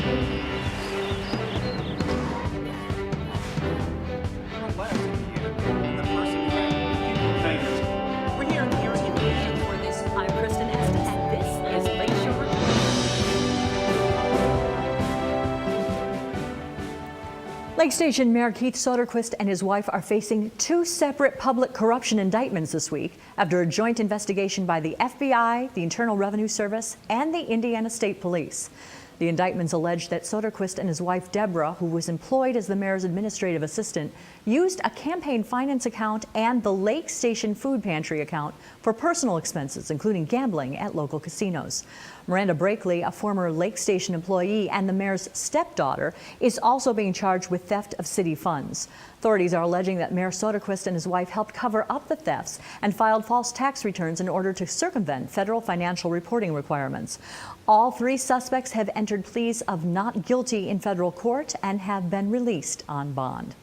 We're here in the area for this. I'm Kristen Estes, and this is Lakeshore. Lake Station Mayor Keith Soderquist and his wife are facing two separate public corruption indictments this week after a joint investigation by the FBI, the Internal Revenue Service, and the Indiana State Police. The indictments allege that Soderquist and his wife Deborah, who was employed as the mayor's administrative assistant, used a campaign finance account and the Lake Station food pantry account for personal expenses, including gambling at local casinos. Miranda Brakely, a former Lake Station employee and the mayor's stepdaughter, is also being charged with theft of city funds. Authorities are alleging that Mayor Soderquist and his wife helped cover up the thefts and filed false tax returns in order to circumvent federal financial reporting requirements. All three suspects have entered pleas of not guilty in federal court and have been released on bond.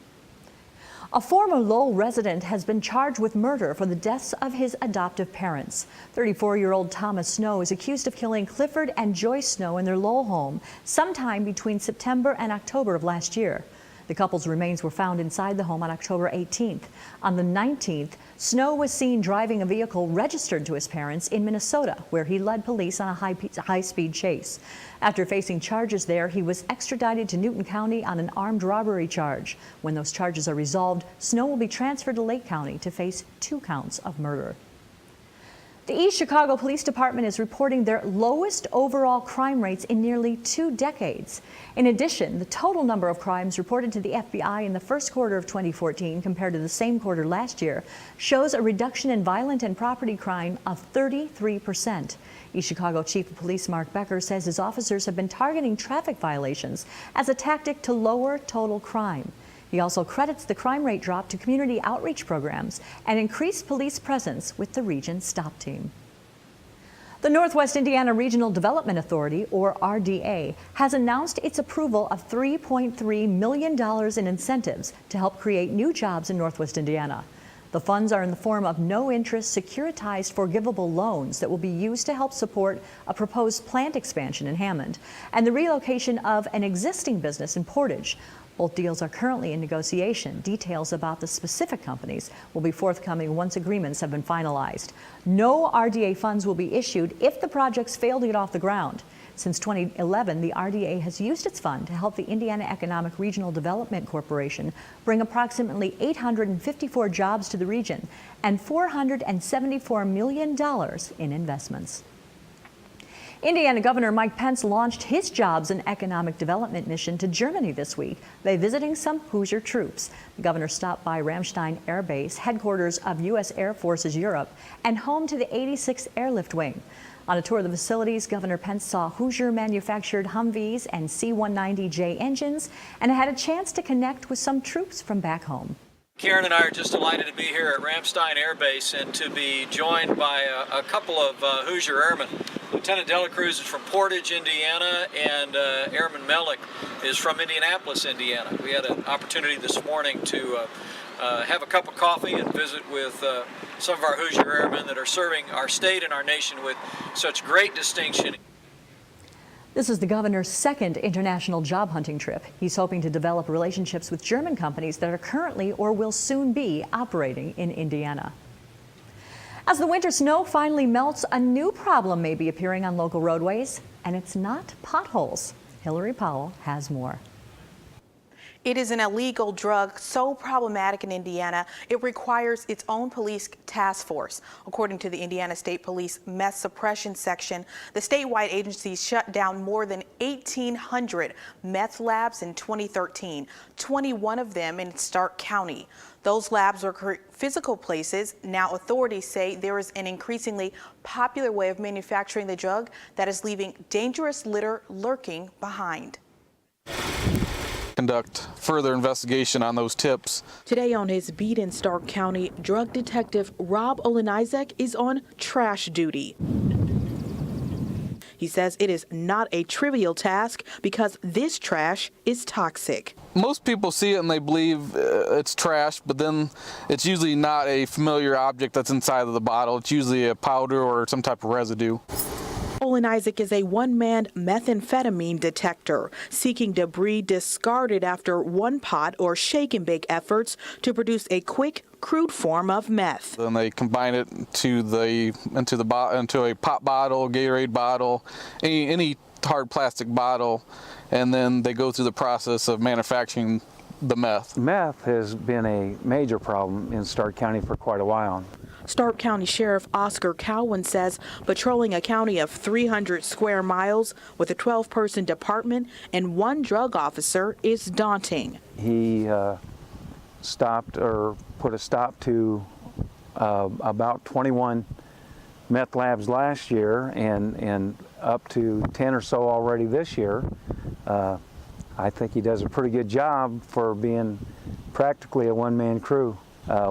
A former Lowell resident has been charged with murder for the deaths of his adoptive parents. 34-year-old Thomas Snow is accused of killing Clifford and Joyce Snow in their Lowell home sometime between September and October of last year. The couple's remains were found inside the home on October 18th. On the 19th, Snow was seen driving a vehicle registered to his parents in Minnesota, where he led police on a high-speed chase. After facing charges there, he was extradited to Newton County on an armed robbery charge. When those charges are resolved, Snow will be transferred to Lake County to face 2 counts of murder. The East Chicago Police Department is reporting their lowest overall crime rates in nearly 2 decades. In addition, the total number of crimes reported to the FBI in the first quarter of 2014 compared to the same quarter last year shows a reduction in violent and property crime of 33%. East Chicago Chief of Police Mark Becker says his officers have been targeting traffic violations as a tactic to lower total crime. He also credits the crime rate drop to community outreach programs and increased police presence with the region's stop team. The Northwest Indiana Regional Development Authority, or RDA, has announced its approval of $3.3 million in incentives to help create new jobs in Northwest Indiana. The funds are in the form of no-interest securitized forgivable loans that will be used to help support a proposed plant expansion in Hammond and the relocation of an existing business in Portage. Both deals are currently in negotiation. Details about the specific companies will be forthcoming once agreements have been finalized. No RDA funds will be issued if the projects fail to get off the ground. Since 2011, the RDA has used its fund to help the Indiana Economic Regional Development Corporation bring approximately 854 jobs to the region and $474 million in investments. Indiana Governor Mike Pence launched his Jobs and Economic Development mission to Germany this week by visiting some Hoosier troops. The governor stopped by Ramstein Air Base, headquarters of U.S. Air Forces Europe, and home to the 86th Airlift Wing. On a tour of the facilities, Governor Pence saw Hoosier-manufactured Humvees and C-190J engines and had a chance to connect with some troops from back home. Karen and I are just delighted to be here at Ramstein Air Base and to be joined by a couple of Hoosier Airmen. Lieutenant Delacruz is from Portage, Indiana, and Airman Melick is from Indianapolis, Indiana. We had an opportunity this morning to have a cup of coffee and visit with some of our Hoosier Airmen that are serving our state and our nation with such great distinction. This is the governor's second international job hunting trip. He's hoping to develop relationships with German companies that are currently or will soon be operating in Indiana. As the winter snow finally melts, a new problem may be appearing on local roadways, and it's not potholes. Hillary Powell has more. It is an illegal drug so problematic in Indiana, it requires its own police task force. According to the Indiana State Police Meth Suppression Section, the statewide agency shut down more than 1,800 meth labs in 2013, 21 of them in Stark County. Those labs were physical places. Now authorities say there is an increasingly popular way of manufacturing the drug that is leaving dangerous litter lurking behind. Conduct further investigation on those tips. Today on his beat in Stark County, drug detective Rob Olenizek is on trash duty. He says it is not a trivial task because this trash is toxic. Most people see it and they believe it's trash, but then it's usually not a familiar object that's inside of the bottle. It's usually a powder or some type of residue. Olin Isaac is a one-man methamphetamine detector, seeking debris discarded after one pot or shake and bake efforts to produce a quick, crude form of meth. Then they combine it into a pop bottle, Gatorade bottle, any hard plastic bottle, and then they go through the process of manufacturing the meth. Meth has been a major problem in Stark County for quite a while. Stark County Sheriff Oscar Cowan says patrolling a county of 300 square miles with a 12-person department and one drug officer is daunting. He stopped or put a stop to about 21 meth labs last year and up to 10 or so already this year. I think he does a pretty good job for being practically a one-man crew.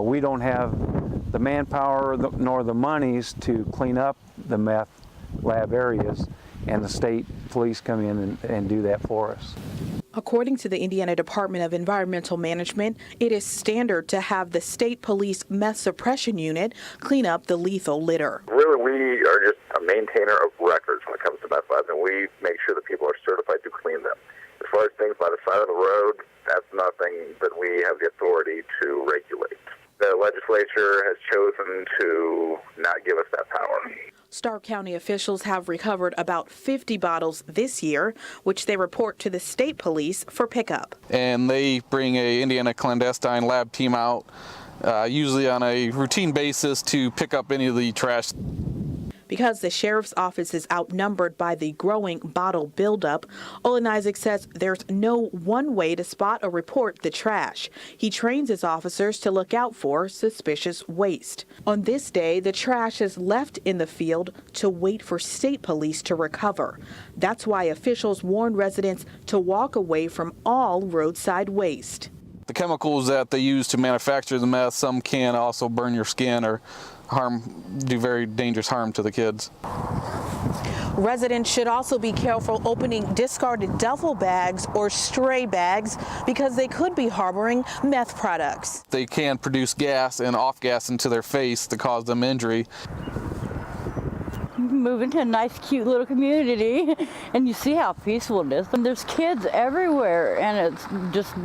We don't have the manpower nor the monies to clean up the meth lab areas, and the state police come in and do that for us. According to the Indiana Department of Environmental Management, it is standard to have the state police meth suppression unit clean up the lethal litter. Really, we are just a maintainer of records when it comes to meth labs, and we make sure that people are certified to clean them. As far as things by the side of the road, that's nothing that we have the authority to regulate. The legislature has chosen to not give us that power. Stark County officials have recovered about 50 bottles this year, which they report to the state police for pickup. And they bring a Indiana clandestine lab team out, usually on a routine basis, to pick up any of the trash. Because the sheriff's office is outnumbered by the growing bottle buildup, Olin Isaac says there's no one way to spot or report the trash. He trains his officers to look out for suspicious waste. On this day, the trash is left in the field to wait for state police to recover. That's why officials warn residents to walk away from all roadside waste. The chemicals that they use to manufacture the meth, some can also burn your skin or do very dangerous harm to the kids. Residents should also be careful opening discarded duffel bags or stray bags because they could be harboring meth products. They can produce gas and off gas into their face to cause them injury. Moving to a nice, cute little community, and you see how peaceful it is. And there's kids everywhere, and it's just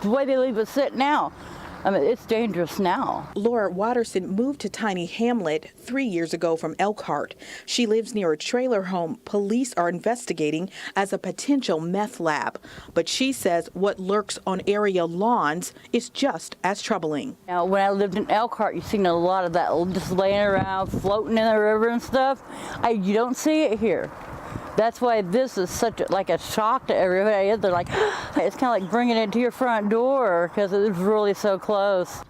the way they leave us sit now. I mean, it's dangerous now. Laura Watterson moved to Tiny Hamlet 3 years ago from Elkhart. She lives near a trailer home police are investigating as a potential meth lab. But she says what lurks on area lawns is just as troubling. Now, when I lived in Elkhart, you've seen a lot of that just laying around, floating in the river and stuff. You don't see it here. That's why this is such like a shock to everybody. They're like, it's kind of like bringing it to your front door because it's really so close.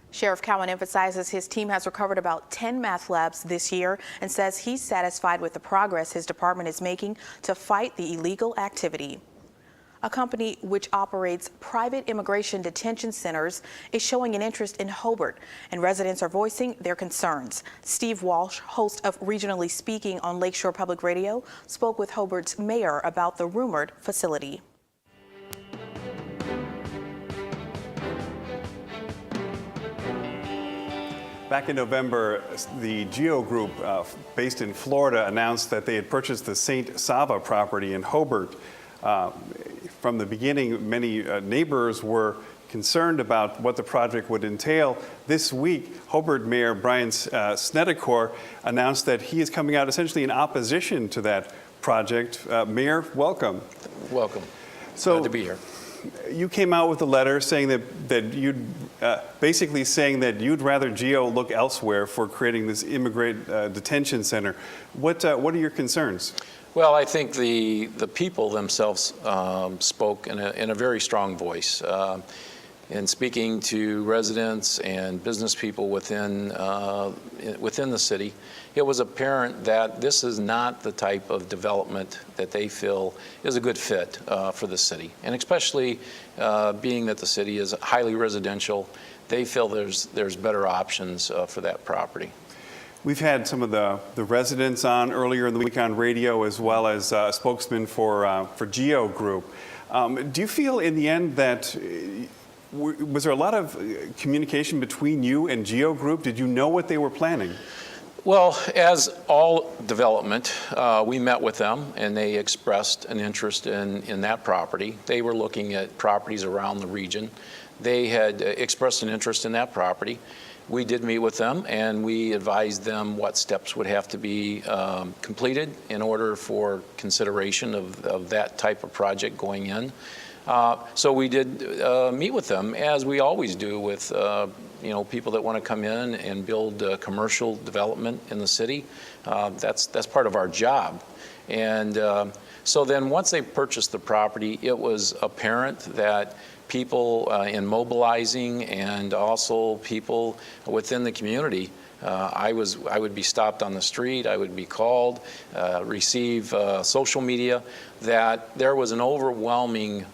Sheriff Cowan emphasizes his team has recovered about 10 meth labs this year and says he's satisfied with the progress his department is making to fight the illegal activity. A company which operates private immigration detention centers is showing an interest in Hobart, and residents are voicing their concerns. Steve Walsh, host of Regionally Speaking on Lakeshore Public Radio, spoke with Hobart's mayor about the rumored facility. Back in November, the Geo Group, based in Florida, announced that they had purchased the St. Sava property in Hobart. From the beginning, many neighbors were concerned about what the project would entail. This week, Hobart Mayor Brian Snedecor announced that he is coming out essentially in opposition to that project. Mayor, welcome. Welcome. So, glad to be here. You came out with a letter saying that you'd basically saying that you'd rather Geo look elsewhere for creating this immigrant detention center. What are your concerns? Well, I think the people themselves spoke in a very strong voice. In speaking to residents and business people within the city, it was apparent that this is not the type of development that they feel is a good fit for the city. And especially being that the city is highly residential, they feel there's better options for that property. We've had some of the residents on earlier in the week on radio, as well as a spokesman for Geo Group. Do you feel in the end that, was there a lot of communication between you and Geo Group? Did you know what they were planning? Well, as all development, we met with them and they expressed an interest in that property. They were looking at properties around the region. They had expressed an interest in that property. We did meet with them and we advised them what steps would have to be completed in order for consideration of that type of project going in. So we did meet with them, as we always do with people that want to come in and build commercial development in the city. That's part of our job. And so then once they purchased the property, it was apparent that people in mobilizing and also people within the community, I would be stopped on the street, I would be called, receive social media, that there was an overwhelming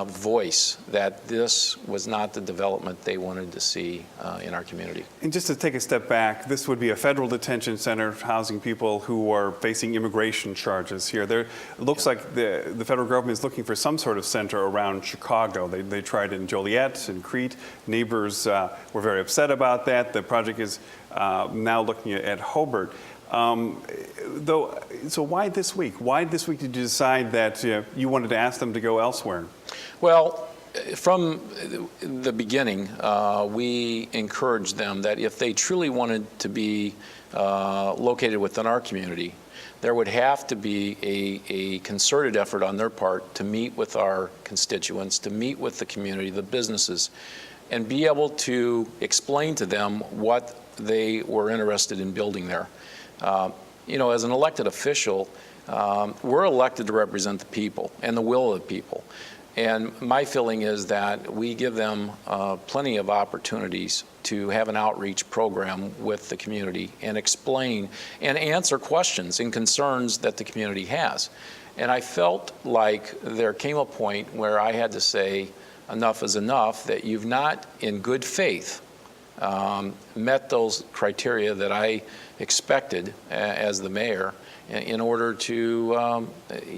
voice that this was not the development they wanted to see in our community. And just to take a step back, this would be a federal detention center housing people who are facing immigration charges here. It looks like the federal government is looking for some sort of center around Chicago. They tried in Joliet and Crete. Neighbors were very upset about that. The project is now looking at Hobart. So why this week? Why this week did you decide that you wanted to ask them to go elsewhere? Well, from the beginning, we encouraged them that if they truly wanted to be located within our community, there would have to be a concerted effort on their part to meet with our constituents, to meet with the community, the businesses, and be able to explain to them what they were interested in building there. As an elected official, we're elected to represent the people and the will of the people. And my feeling is that we give them plenty of opportunities to have an outreach program with the community and explain and answer questions and concerns that the community has. And I felt like there came a point where I had to say enough is enough, that you've not, in good faith, met those criteria that I expected as the mayor in order to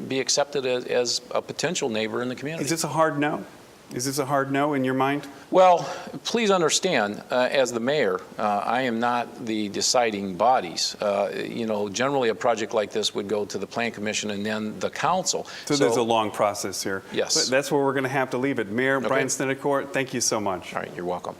be accepted as a potential neighbor in the community. Is this a hard no? Is this a hard no in your mind? Well, please understand, as the mayor, I am not the deciding bodies. Generally a project like this would go to the Plan Commission and then the council. So there's a long process here. Yes. But that's where we're going to have to leave it. Mayor Brian Stenicourt, thank you so much. All right, you're welcome.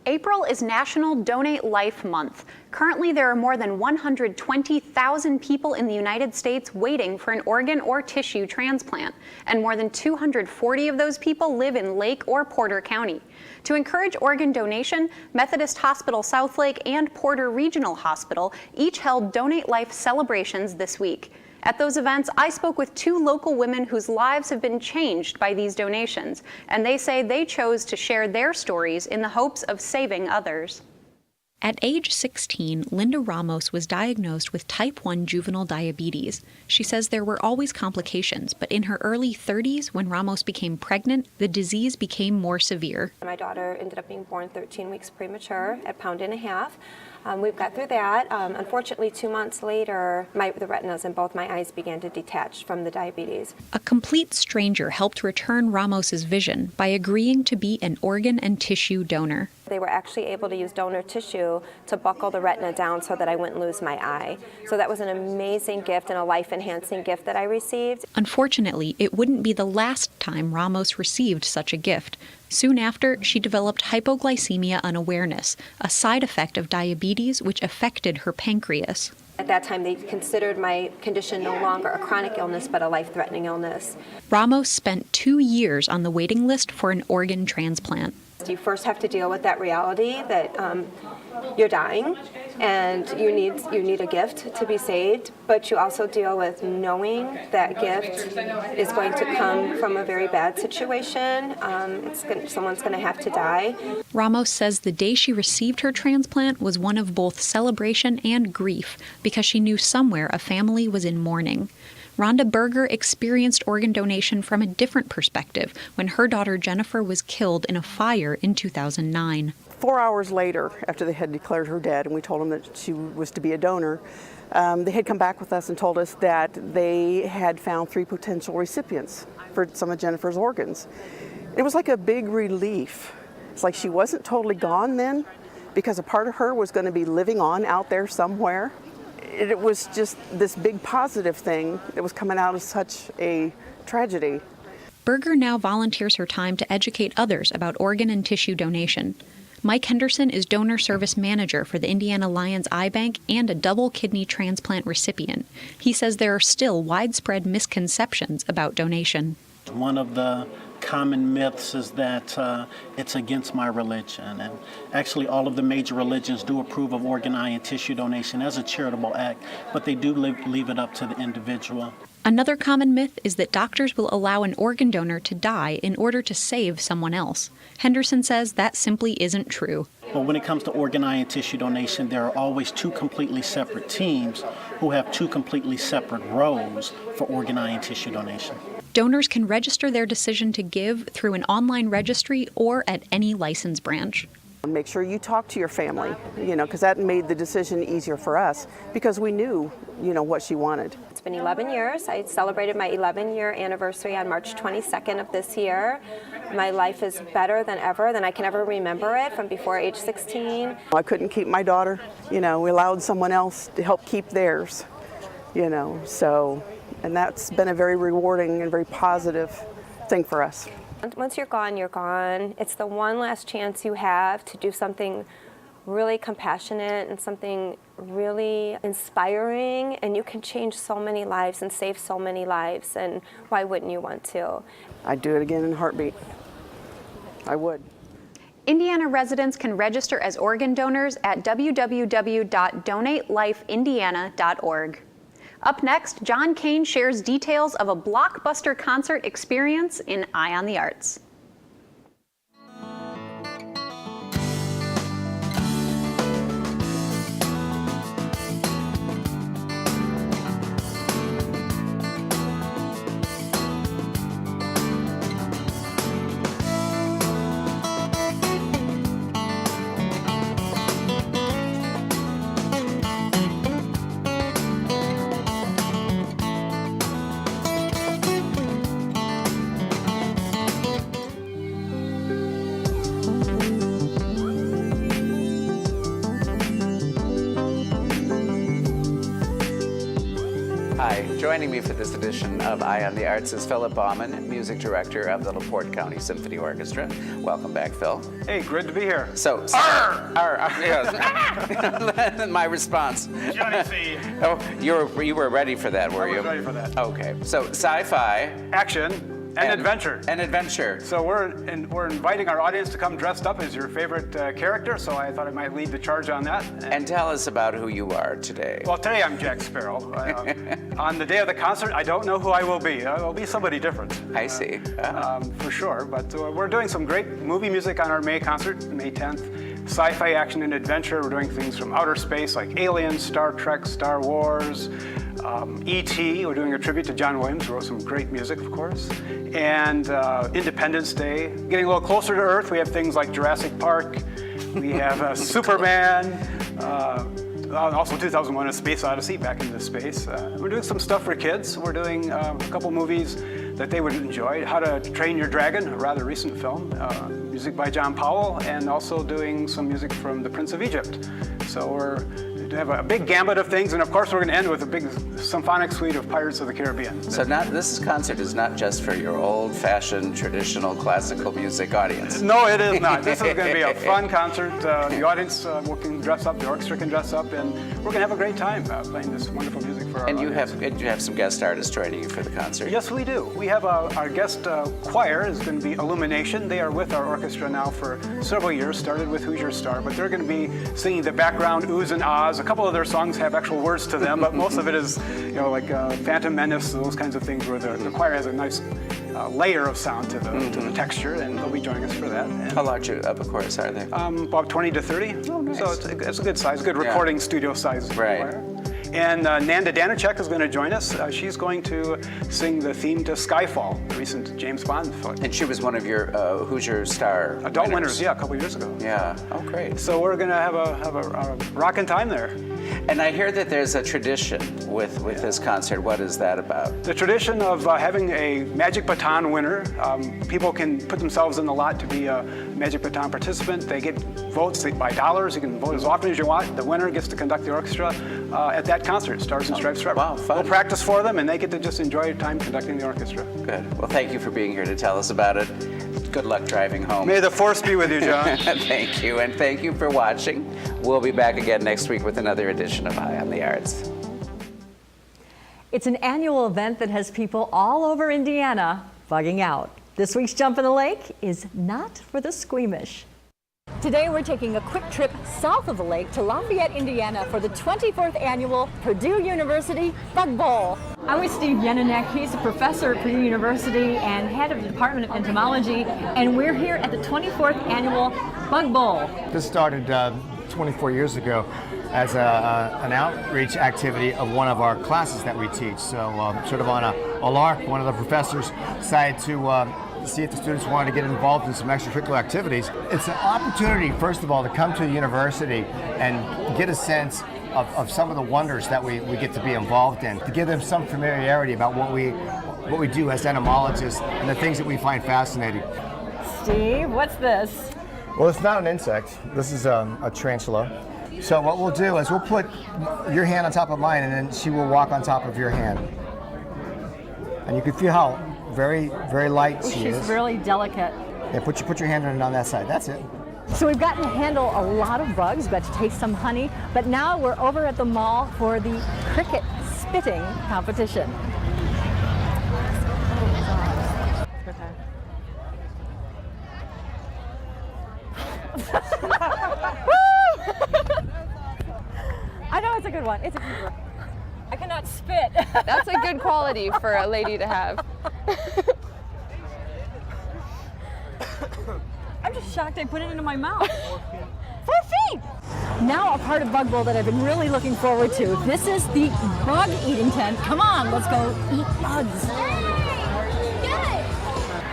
April is National Donate Life Month. Currently, there are more than 120,000 people in the United States waiting for an organ or tissue transplant, and more than 240 of those people live in Lake or Porter County. To encourage organ donation, Methodist Hospital Southlake and Porter Regional Hospital each held Donate Life celebrations this week. At those events, I spoke with two local women whose lives have been changed by these donations, and they say they chose to share their stories in the hopes of saving others. At age 16, Linda Ramos was diagnosed with type 1 juvenile diabetes. She says there were always complications, but in her early 30s, when Ramos became pregnant, the disease became more severe. My daughter ended up being born 13 weeks premature at 1.5 pounds. We've got through that. Unfortunately, 2 months later, the retinas in both my eyes began to detach from the diabetes. A complete stranger helped return Ramos's vision by agreeing to be an organ and tissue donor. They were actually able to use donor tissue to buckle the retina down so that I wouldn't lose my eye. So that was an amazing gift and a life-enhancing gift that I received. Unfortunately, it wouldn't be the last time Ramos received such a gift. Soon after, she developed hypoglycemia unawareness, a side effect of diabetes which affected her pancreas. At that time, they considered my condition no longer a chronic illness, but a life-threatening illness. Ramos spent 2 years on the waiting list for an organ transplant. You first have to deal with that reality that you're dying and you need a gift to be saved, but you also deal with knowing that gift is going to come from a very bad situation. Someone's going to have to die. Ramos says the day she received her transplant was one of both celebration and grief because she knew somewhere a family was in mourning. Rhonda Berger experienced organ donation from a different perspective when her daughter Jennifer was killed in a fire in 2009. 4 hours later, after they had declared her dead and we told them that she was to be a donor, they had come back with us and told us that they had found 3 potential recipients for some of Jennifer's organs. It was like a big relief. It's like she wasn't totally gone then, because a part of her was going to be living on out there somewhere. It was just this big positive thing that was coming out of such a tragedy. Berger now volunteers her time to educate others about organ and tissue donation. Mike Henderson is donor service manager for the Indiana Lions Eye Bank and a double kidney transplant recipient. He says there are still widespread misconceptions about donation. One of the common myths is that it's against my religion, and actually all of the major religions do approve of organ, eye, and tissue donation as a charitable act, but they do leave it up to the individual. Another common myth is that doctors will allow an organ donor to die in order to save someone else. Henderson says that simply isn't true. Well, when it comes to organ, eye, and tissue donation, there are always two completely separate teams who have two completely separate roles for organ, eye, and tissue donation. Donors can register their decision to give through an online registry or at any license branch. Make sure you talk to your family, because that made the decision easier for us because we knew, what she wanted. It's been 11 years. I celebrated my 11-year anniversary on March 22nd of this year. My life is better than I can ever remember it from before age 16. I couldn't keep my daughter, we allowed someone else to help keep theirs, and that's been a very rewarding and very positive thing for us. Once you're gone, you're gone. It's the one last chance you have to do something really compassionate and something really inspiring, and you can change so many lives and save so many lives, and why wouldn't you want to? I'd do it again in a heartbeat. I would. Indiana residents can register as organ donors at www.donatelifeindiana.org. Up next, John Kane shares details of a blockbuster concert experience in Eye on the Arts. Hi, joining me for this edition of Eye on the Arts is Philip Bauman, music director of the LaPorte County Symphony Orchestra. Welcome back, Phil. Hey, good to be here. So, yes. My response. Johnny C. Oh, you were ready for that, were you? I was ready for that. Okay, so sci-fi. Action. And adventure. And adventure. So we're inviting our audience to come dressed up as your favorite character, so I thought I might lead the charge on that. And tell us about who you are today. Well, today I'm Jack Sparrow. On the day of the concert, I don't know who I will be. I will be somebody different. I see. For sure, but we're doing some great movie music on our May concert, May 10th. Sci-fi, action, and adventure. We're doing things from outer space like Aliens, Star Trek, Star Wars, E.T. We're doing a tribute to John Williams, who wrote some great music, of course. And Independence Day. Getting a little closer to Earth, we have things like Jurassic Park. We have Superman. Also 2001: A Space Odyssey, back into space. We're doing some stuff for kids. We're doing a couple movies that they would enjoy. How to Train Your Dragon, a rather recent film. Music by John Powell, and also doing some music from The Prince of Egypt. So we're have a big gambit of things, and of course we're going to end with a big symphonic suite of Pirates of the Caribbean. So this concert is not just for your old-fashioned, traditional classical music audience. No, it is not. This is going to be a fun concert. The audience can dress up, the orchestra can dress up, and we're going to have a great time playing this wonderful music for our audience. And you have some guest artists joining you for the concert. Yes, we do. We have our guest choir is going to be Illumination. They are with our orchestra now for several years, started with Who's Your Star, but they're going to be singing the background oohs and ahs. A couple of their songs have actual words to them, but most of it is, like Phantom Menace, those kinds of things where the choir has a nice layer of sound to the texture, and they'll be joining us for that. And how large of a chorus are they? About 20 to 30. Oh, nice. So it's a good size, good recording studio size choir. And Nanda Danacek is going to join us. She's going to sing the theme to Skyfall, the recent James Bond film. And she was one of your Who's Your Star adult winners, a couple years ago. Yeah. Oh, great. So we're going to have a rockin' time there. And I hear that there's a tradition with this concert. What is that about? The tradition of having a Magic Baton winner. People can put themselves in the lot to be a Magic Baton participant. They get votes by dollars. You can vote as often as you want. The winner gets to conduct the orchestra at that concert, Stars and Stripes Forever. Wow, fun. We'll practice for them, and they get to just enjoy time conducting the orchestra. Good. Well, thank you for being here to tell us about it. Good luck driving home. May the force be with you, John. Thank you, and thank you for watching. We'll be back again next week with another edition of Eye on the Arts. It's an annual event that has people all over Indiana bugging out. This week's Jump in the Lake is not for the squeamish. Today we're taking a quick trip south of the lake to Lafayette, Indiana for the 24th annual Purdue University Bug Bowl. I'm with Steve Yenenek. He's a professor at Purdue University and head of the Department of Entomology, and we're here at the 24th annual Bug Bowl. This started 24 years ago as an outreach activity of one of our classes that we teach. So sort of on a lark, one of the professors decided to see if the students wanted to get involved in some extracurricular activities. It's an opportunity, first of all, to come to the university and get a sense of some of the wonders that we get to be involved in, to give them some familiarity about what we do as entomologists and the things that we find fascinating. Steve, what's this? Well, it's not an insect. This is a tarantula. So what we'll do is we'll put your hand on top of mine, and then she will walk on top of your hand. And you can feel how very, very light she is. She's really delicate. Yeah, put your hand on that side. That's it. So we've gotten to handle a lot of bugs, got to taste some honey, but now we're over at the mall for the cricket spitting competition. I know it's a good one. It's a good one. I cannot spit. That's a good quality for a lady to have. I'm just shocked I put it into my mouth. 4 feet! Now a part of Bug Bowl that I've been really looking forward to. This is the bug eating tent. Come on, let's go eat bugs.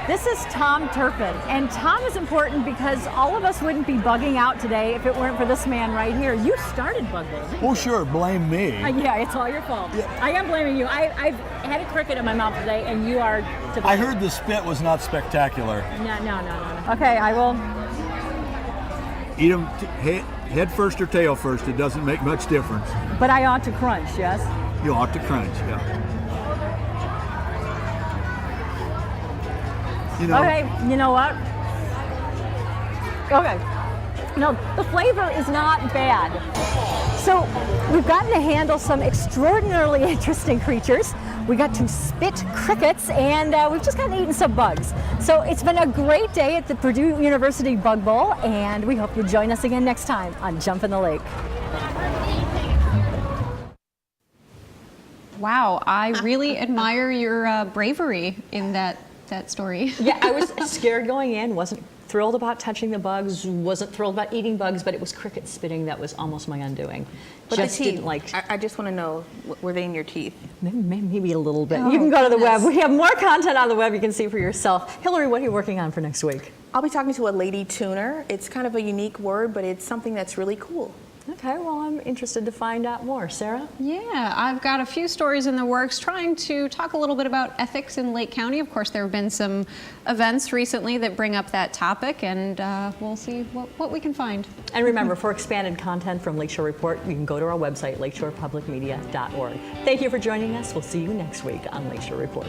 This is Tom Turpin, and Tom is important because all of us wouldn't be bugging out today if it weren't for this man right here. You started Bug Bowl, didn't you? Well, sure, blame me. Yeah, it's all your fault. Yeah. I am blaming you. I've had a cricket in my mouth today, and you are to blame. I heard the spit was not spectacular. No. Okay, I will. Eat them head first or tail first. It doesn't make much difference. But I ought to crunch, yes? You ought to crunch, yeah. You know, okay, you know what? Okay. No, the flavor is not bad. So we've gotten to handle some extraordinarily interesting creatures. We got to spit crickets, and we've just gotten eaten some bugs. So it's been a great day at the Purdue University Bug Bowl, and we hope you'll join us again next time on Jump in the Lake. Wow, I really admire your bravery in that story. Yeah, I was scared going in, wasn't thrilled about touching the bugs, wasn't thrilled about eating bugs, but it was cricket spitting that was almost my undoing. But just the teeth, didn't like. I just want to know, were they in your teeth? Maybe a little bit. Oh, you can go to the goodness. web. We have more content on the web you can see for yourself. Hillary, what are you working on for next week? I'll be talking to a lady tuner. It's kind of a unique word, but it's something that's really cool. Okay, well, I'm interested to find out more. Sarah? Yeah, I've got a few stories in the works trying to talk a little bit about ethics in Lake County. Of course, there have been some events recently that bring up that topic, and we'll see what we can find. And remember, for expanded content from Lakeshore Report, you can go to our website, lakeshorepublicmedia.org. Thank you for joining us. We'll see you next week on Lakeshore Report.